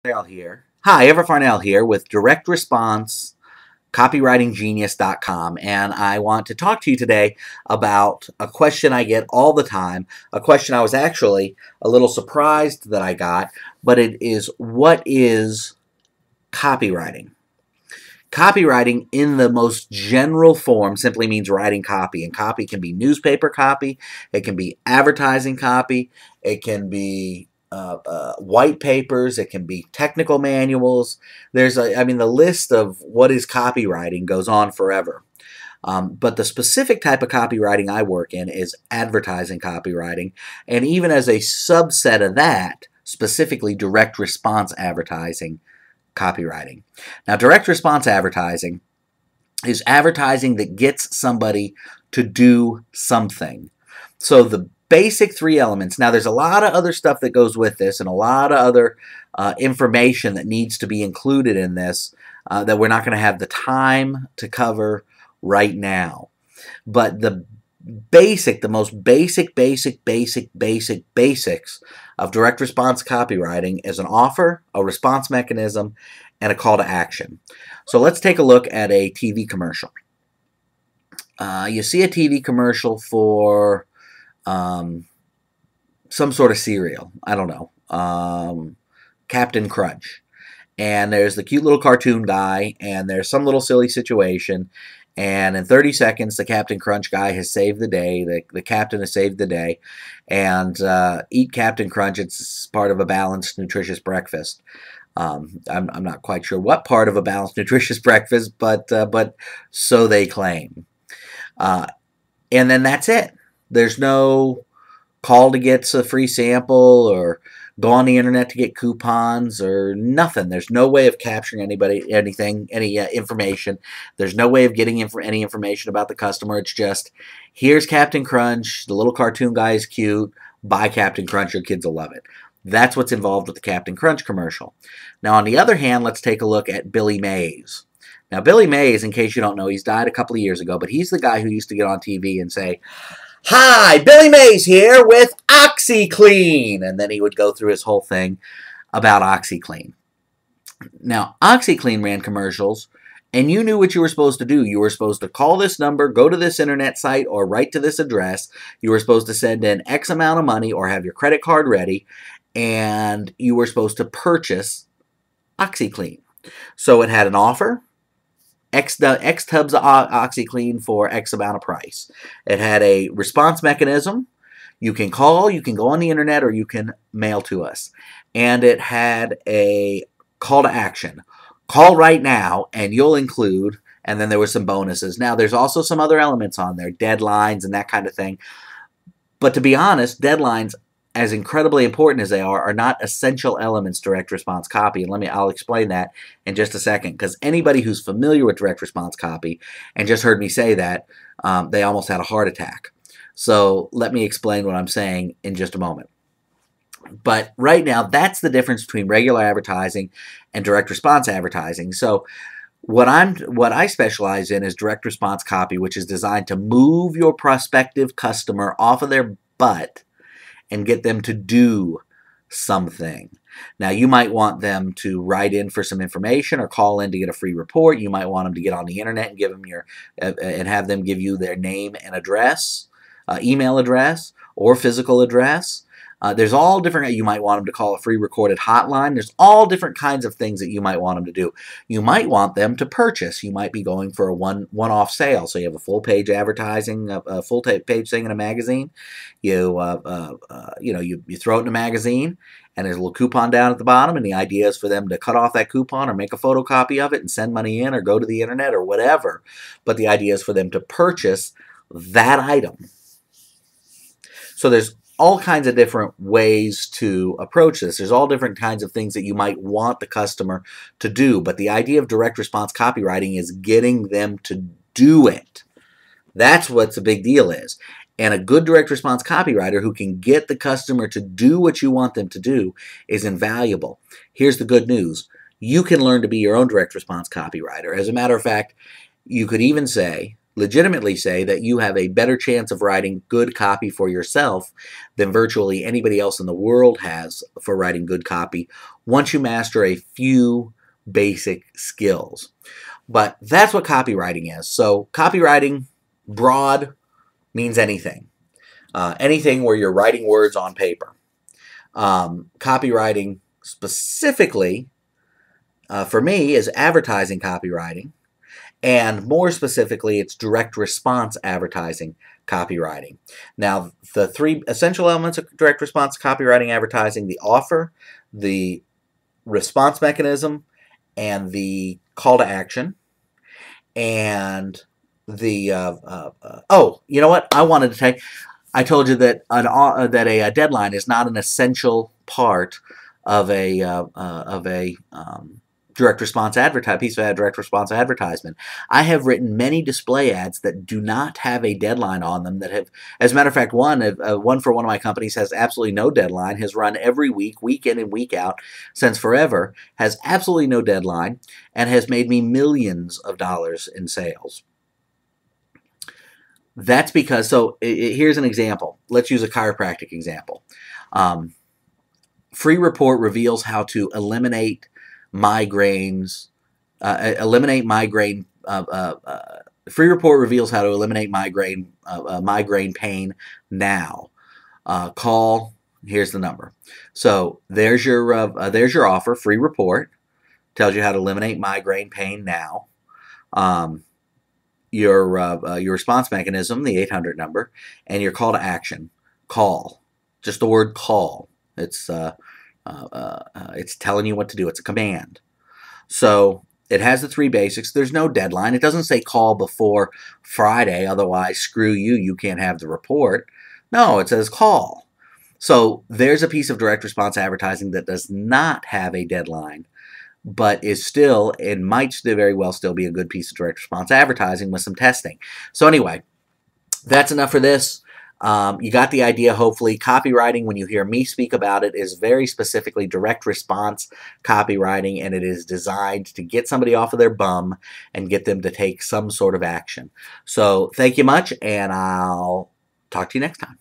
Farnell here. Hi, Ever Farnell here with Direct Response copywritinggenius.com, and I want to talk to you today about a question I get all the time, a question I was actually a little surprised that I got, but it is, what is copywriting? Copywriting in the most general form simply means writing copy, and copy can be newspaper copy, it can be advertising copy, it can be white papers, it can be technical manuals. The list of what is copywriting goes on forever. But the specific type of copywriting I work in is advertising copywriting, and even as a subset of that, specifically direct response advertising copywriting. Now, direct response advertising is advertising that gets somebody to do something. So the basic three elements. Now, there's a lot of other stuff that goes with this and a lot of other information that needs to be included in this that we're not going to have the time to cover right now. But the most basics of direct response copywriting is an offer, a response mechanism, and a call to action. So let's take a look at a TV commercial. You see a TV commercial for some sort of cereal. I don't know. Captain Crunch. And there's the cute little cartoon guy, and there's some little silly situation, and in 30 seconds, the Captain Crunch guy has saved the day. The captain has saved the day. And eat Captain Crunch. It's part of a balanced, nutritious breakfast. I'm not quite sure what part of a balanced, nutritious breakfast, but so they claim. And then that's it. There's no call to get a free sample or go on the internet to get coupons or nothing. There's no way of capturing any information. There's no way of getting any information about the customer. It's just, here's Captain Crunch. The little cartoon guy is cute. Buy Captain Crunch. Your kids will love it. That's what's involved with the Captain Crunch commercial. Now, on the other hand, let's take a look at Billy Mays. Now, Billy Mays, in case you don't know, he's died a couple of years ago, but he's the guy who used to get on TV and say, "Hi, Billy Mays here with OxyClean." And then he would go through his whole thing about OxyClean. Now, OxyClean ran commercials, and you knew what you were supposed to do. You were supposed to call this number, go to this internet site, or write to this address. You were supposed to send in X amount of money or have your credit card ready, and you were supposed to purchase OxyClean. So it had an offer. X tubs of OxyClean for X amount of price. It had a response mechanism. You can call, you can go on the internet, or you can mail to us. And it had a call to action. Call right now, and you'll include, and then there were some bonuses. Now, there's also some other elements on there, deadlines and that kind of thing. But to be honest, deadlines, as incredibly important as they are not essential elements to direct response copy. And I'll explain that in just a second, because anybody who's familiar with direct response copy and just heard me say that, they almost had a heart attack. So let me explain what I'm saying in just a moment. But right now, that's the difference between regular advertising and direct response advertising. So what I specialize in is direct response copy, which is designed to move your prospective customer off of their butt and get them to do something. Now, you might want them to write in for some information or call in to get a free report. You might want them to get on the internet and give them and have them give you their name and address, email address, or physical address. There's all different. You might want them to call a free recorded hotline. There's all different kinds of things that you might want them to do. You might want them to purchase. You might be going for a one-off sale. So you have a full-page advertising, a full-page thing in a magazine. You throw it in a magazine, and there's a little coupon down at the bottom, and the idea is for them to cut off that coupon or make a photocopy of it and send money in or go to the internet or whatever. But the idea is for them to purchase that item. So there's all kinds of different ways to approach this. There's all different kinds of things that you might want the customer to do, but the idea of direct response copywriting is getting them to do it. That's what the big deal is. And a good direct response copywriter who can get the customer to do what you want them to do is invaluable. Here's the good news. You can learn to be your own direct response copywriter. As a matter of fact, you could even legitimately say that you have a better chance of writing good copy for yourself than virtually anybody else in the world has for writing good copy once you master a few basic skills. But that's what copywriting is. So copywriting, broad, means anything. Anything where you're writing words on paper. Copywriting specifically, for me, is advertising copywriting. And more specifically, it's direct response advertising copywriting. Now, the three essential elements of direct response copywriting advertising: the offer, the response mechanism, and the call to action. And the, oh, you know what? I wanted to tell you, I told you that a deadline is not an essential part of a direct response piece of direct response advertisement. I have written many display ads that do not have a deadline on them. That have, as a matter of fact, one for one of my companies has absolutely no deadline. Has run every week, week in and week out, since forever. Has absolutely no deadline, and has made me millions of dollars in sales. That's because, so here's an example. Let's use a chiropractic example. Free report reveals how to eliminate migraines. Free report reveals how to eliminate migraine pain now. Call. Here's the number. So there's your offer. Free report tells you how to eliminate migraine pain now. Your response mechanism, the 800 number, and your call to action. Call. Just the word call. It's telling you what to do. It's a command. So it has the three basics. There's no deadline. It doesn't say call before Friday, otherwise screw you, you can't have the report. No, it says call. So there's a piece of direct response advertising that does not have a deadline, but is still, and might very well still be, a good piece of direct response advertising with some testing. So anyway, that's enough for this. You got the idea, hopefully. Copywriting, when you hear me speak about it, is very specifically direct response copywriting, and it is designed to get somebody off of their bum and get them to take some sort of action. So thank you much, and I'll talk to you next time.